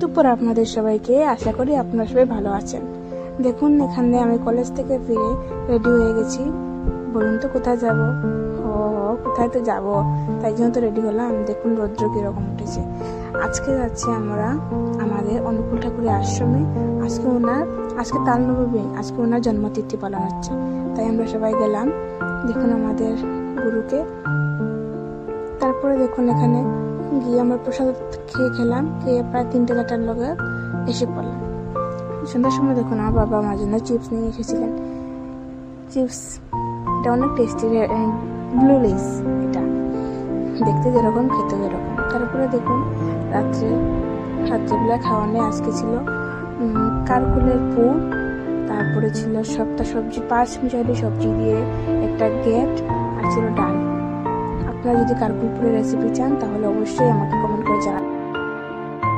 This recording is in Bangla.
দুপুর আপনাদের সবাইকে, আশা করি আপনারা সবাই ভালো আছেন। দেখুন, এখানে আমি কলেজ থেকে ফিরে রেডি হয়ে গেছি। বলুন তো কোথায় যাব? কোথায় তো যাব, তাই জন্য তো রেডি হলাম। দেখুন রৌদ্র কিরকম উঠেছে। আজকে যাচ্ছি আমরা আমাদের অনুকূল ঠাকুরের আশ্রমে। আজকে তাল নবমী, আজকে ওনার জন্মতিথি পালন হচ্ছে, তাই আমরা সবাই গেলাম দেখুন আমাদের গুরুকে। তারপরে দেখুন এখানে গিয়ে আমরা প্রসাদ খেলাম, খেয়ে প্রায় 3-4টার লগে এসে পড়লাম। সন্ধ্যার সময় দেখুন আমার বাবা আমার জন্য চিপস নিয়ে এসেছিলেন। চিপস এটা অনেক টেস্টি, ব্লু লেস, এটা দেখতে যেরকম খেতে যেরকম। তারপরে দেখুন রাত্রেবেলা খাওয়ানে আজকে ছিল কারকুলের পুর, তারপরে ছিল সপ্তাহ সবজি, 5 মিশালি সবজি দিয়ে একটা গেট, আর ছিল ডাল। আপনারা যদি কারকুলপুরের রেসিপি চান তাহলে অবশ্যই আমাকে কমেন্ট করে জানাবেন।